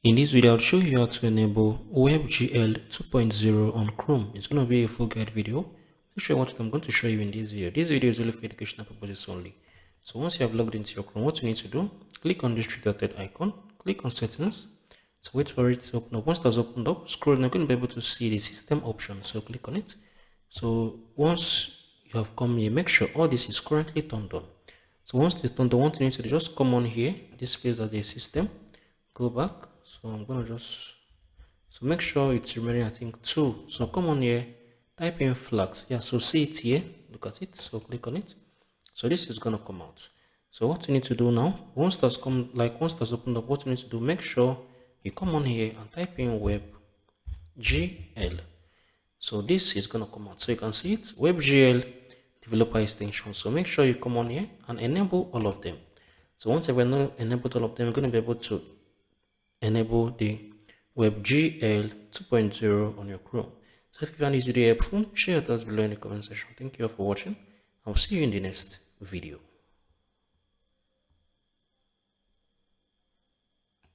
In this video, I'll show you how to enable WebGL 2.0 on Chrome. It's going to be a full guide video. Make sure what I'm going to show you in this video. This video is only for educational purposes only. So once you have logged into your Chrome, what you need to do, click on this three-dotted icon, click on settings. So wait for it to open up. Once that's opened up, scroll and you're going to be able to see the system option. So click on it. So once you have come here, make sure all this is currently turned on. So once it's turned on, what you need to do, just come on here, this place of the system, go back. So I'm gonna just make sure it's remaining, I think 2. So come on here, type in flags. Yeah, so see it here, look at it. So click on it. So this is gonna come out. So what you need to do now, once that's opened up, what you need to do, make sure you come on here and type in WebGL. So this is gonna come out. So you can see it, WebGL developer extension. So make sure you come on here and enable all of them. So once you've enabled all of them, you're gonna be able to enable the WebGL 2.0 on your Chrome. So if you find this video helpful, share your thoughts below in the comment section. Thank you all for watching. I'll see you in the next video.